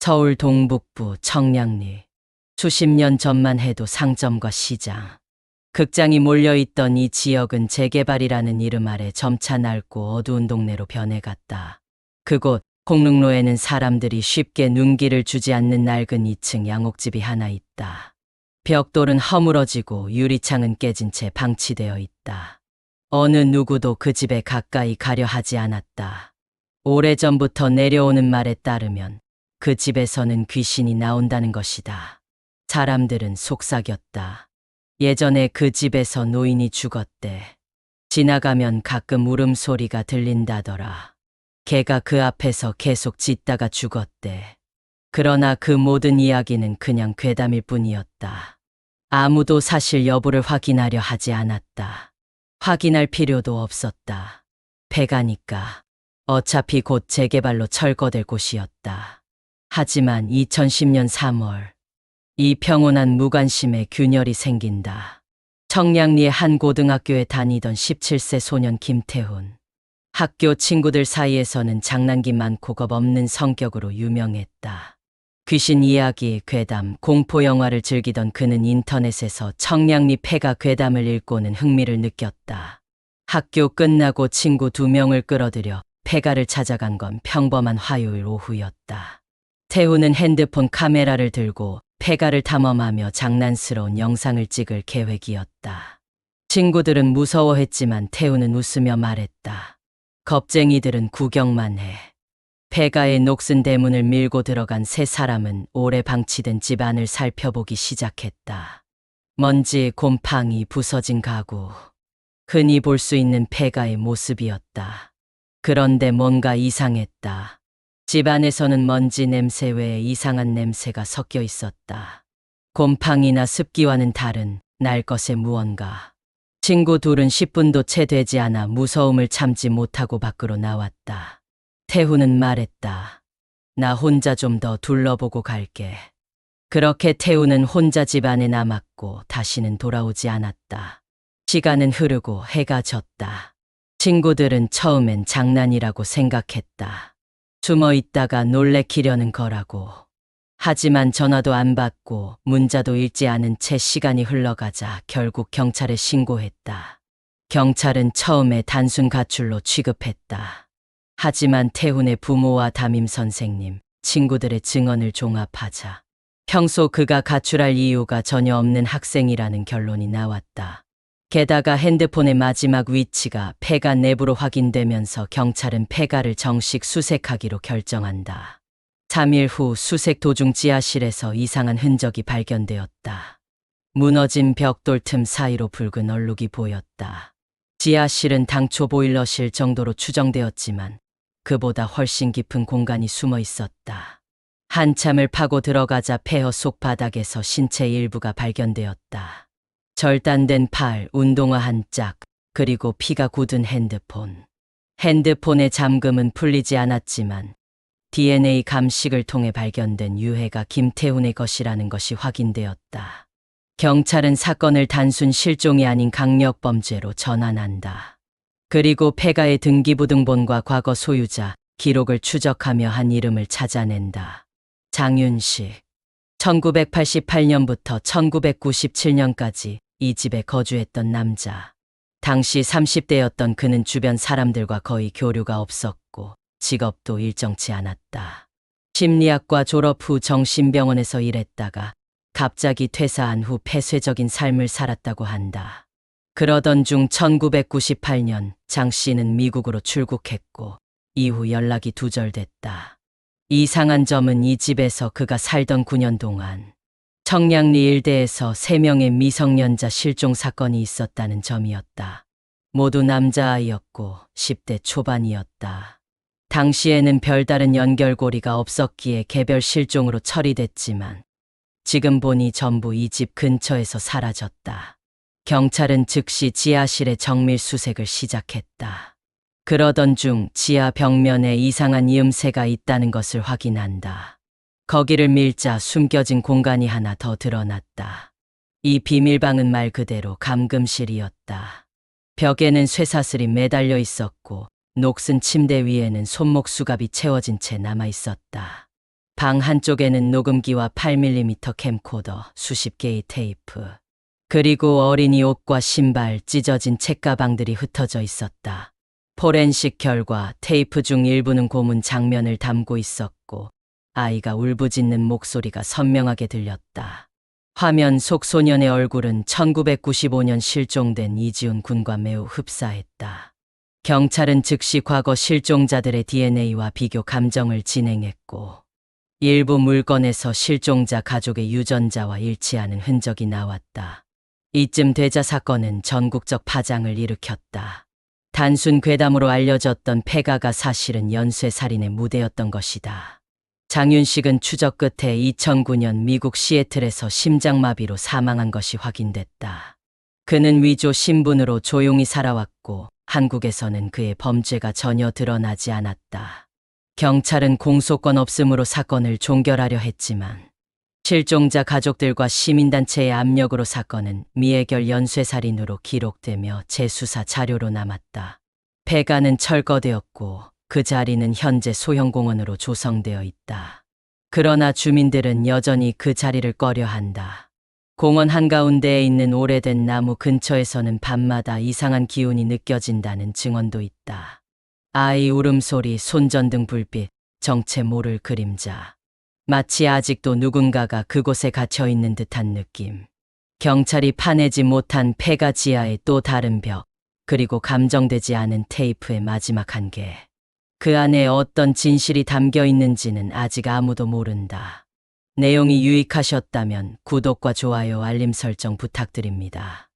서울 동북부 청량리. 수십 년 전만 해도 상점과 시장, 극장이 몰려있던 이 지역은 재개발이라는 이름 아래 점차 낡고 어두운 동네로 변해갔다. 그곳 공릉로에는 사람들이 쉽게 눈길을 주지 않는 낡은 2층 양옥집이 하나 있다. 벽돌은 허물어지고 유리창은 깨진 채 방치되어 있다. 어느 누구도 그 집에 가까이 가려 하지 않았다. 오래전부터 내려오는 말에 따르면 그 집에서는 귀신이 나온다는 것이다. 사람들은 속삭였다. 예전에 그 집에서 노인이 죽었대. 지나가면 가끔 울음소리가 들린다더라. 걔가 그 앞에서 계속 짖다가 죽었대. 그러나 그 모든 이야기는 그냥 괴담일 뿐이었다. 아무도 사실 여부를 확인하려 하지 않았다. 확인할 필요도 없었다. 폐가니까. 어차피 곧 재개발로 철거될 곳이었다. 하지만 2010년 3월 이 평온한 무관심에 균열이 생긴다. 청량리의 한 고등학교에 다니던 17세 소년 김태훈. 학교 친구들 사이에서는 장난기 많고 겁없는 성격으로 유명했다. 귀신 이야기, 괴담, 공포 영화를 즐기던 그는 인터넷에서 청량리 폐가 괴담을 읽고는 흥미를 느꼈다. 학교 끝나고 친구 2명을 끌어들여 폐가를 찾아간 건 평범한 화요일 오후였다. 태훈은 핸드폰 카메라를 들고 폐가를 탐험하며 장난스러운 영상을 찍을 계획이었다. 친구들은 무서워했지만 태훈은 웃으며 말했다. 겁쟁이들은 구경만 해. 폐가의 녹슨 대문을 밀고 들어간 세 사람은 오래 방치된 집 안을 살펴보기 시작했다. 먼지, 곰팡이, 부서진 가구. 흔히 볼 수 있는 폐가의 모습이었다. 그런데 뭔가 이상했다. 집 안에서는 먼지 냄새 외에 이상한 냄새가 섞여 있었다. 곰팡이나 습기와는 다른 날 것의 무언가. 친구 둘은 10분도 채 되지 않아 무서움을 참지 못하고 밖으로 나왔다. 태훈은 말했다. 나 혼자 좀 더 둘러보고 갈게. 그렇게 태훈은 혼자 집 안에 남았고 다시는 돌아오지 않았다. 시간은 흐르고 해가 졌다. 친구들은 처음엔 장난이라고 생각했다. 숨어 있다가 놀래키려는 거라고. 하지만 전화도 안 받고 문자도 읽지 않은 채 시간이 흘러가자 결국 경찰에 신고했다. 경찰은 처음에 단순 가출로 취급했다. 하지만 태훈의 부모와 담임 선생님, 친구들의 증언을 종합하자 평소 그가 가출할 이유가 전혀 없는 학생이라는 결론이 나왔다. 게다가 핸드폰의 마지막 위치가 폐가 내부로 확인되면서 경찰은 폐가를 정식 수색하기로 결정한다. 3일 후 수색 도중 지하실에서 이상한 흔적이 발견되었다. 무너진 벽돌 틈 사이로 붉은 얼룩이 보였다. 지하실은 당초 보일러실 정도로 추정되었지만 그보다 훨씬 깊은 공간이 숨어 있었다. 한참을 파고 들어가자 폐허 속 바닥에서 신체 일부가 발견되었다. 절단된 팔, 운동화 한 짝, 그리고 피가 굳은 핸드폰. 핸드폰의 잠금은 풀리지 않았지만 DNA 감식을 통해 발견된 유해가 김태훈의 것이라는 것이 확인되었다. 경찰은 사건을 단순 실종이 아닌 강력범죄로 전환한다. 그리고 폐가의 등기부등본과 과거 소유자, 기록을 추적하며 한 이름을 찾아낸다. 장윤식. 1988년부터 1997년까지 이 집에 거주했던 남자. 당시 30대였던 그는 주변 사람들과 거의 교류가 없었고 직업도 일정치 않았다. 심리학과 졸업 후 정신병원에서 일했다가 갑자기 퇴사한 후 폐쇄적인 삶을 살았다고 한다. 그러던 중 1998년 장 씨는 미국으로 출국했고 이후 연락이 두절됐다. 이상한 점은 이 집에서 그가 살던 9년 동안 청량리 일대에서 3명의 미성년자 실종 사건이 있었다는 점이었다. 모두 남자아이였고 10대 초반이었다. 당시에는 별다른 연결고리가 없었기에 개별 실종으로 처리됐지만 지금 보니 전부 이 집 근처에서 사라졌다. 경찰은 즉시 지하실의 정밀 수색을 시작했다. 그러던 중 지하 벽면에 이상한 이음새가 있다는 것을 확인한다. 거기를 밀자 숨겨진 공간이 하나 더 드러났다. 이 비밀방은 말 그대로 감금실이었다. 벽에는 쇠사슬이 매달려 있었고 녹슨 침대 위에는 손목 수갑이 채워진 채 남아 있었다. 방 한쪽에는 녹음기와 8mm 캠코더, 수십 개의 테이프, 그리고 어린이 옷과 신발, 찢어진 책가방들이 흩어져 있었다. 포렌식 결과 테이프 중 일부는 고문 장면을 담고 있었고 아이가 울부짖는 목소리가 선명하게 들렸다. 화면 속 소년의 얼굴은 1995년 실종된 이지훈 군과 매우 흡사했다. 경찰은 즉시 과거 실종자들의 DNA와 비교 감정을 진행했고 일부 물건에서 실종자 가족의 유전자와 일치하는 흔적이 나왔다. 이쯤 되자 사건은 전국적 파장을 일으켰다. 단순 괴담으로 알려졌던 폐가가 사실은 연쇄살인의 무대였던 것이다. 장윤식은 추적 끝에 2009년 미국 시애틀에서 심장마비로 사망한 것이 확인됐다. 그는 위조 신분으로 조용히 살아왔고 한국에서는 그의 범죄가 전혀 드러나지 않았다. 경찰은 공소권 없음으로 사건을 종결하려 했지만 실종자 가족들과 시민단체의 압력으로 사건은 미해결 연쇄살인으로 기록되며 재수사 자료로 남았다. 폐가는 철거되었고 그 자리는 현재 소형공원으로 조성되어 있다. 그러나 주민들은 여전히 그 자리를 꺼려한다. 공원 한가운데에 있는 오래된 나무 근처에서는 밤마다 이상한 기운이 느껴진다는 증언도 있다. 아이 울음소리, 손전등 불빛, 정체 모를 그림자. 마치 아직도 누군가가 그곳에 갇혀 있는 듯한 느낌. 경찰이 파내지 못한 폐가 지하의 또 다른 벽, 그리고 감정되지 않은 테이프의 마지막 한계. 그 안에 어떤 진실이 담겨 있는지는 아직 아무도 모른다. 내용이 유익하셨다면 구독과 좋아요, 알림 설정 부탁드립니다.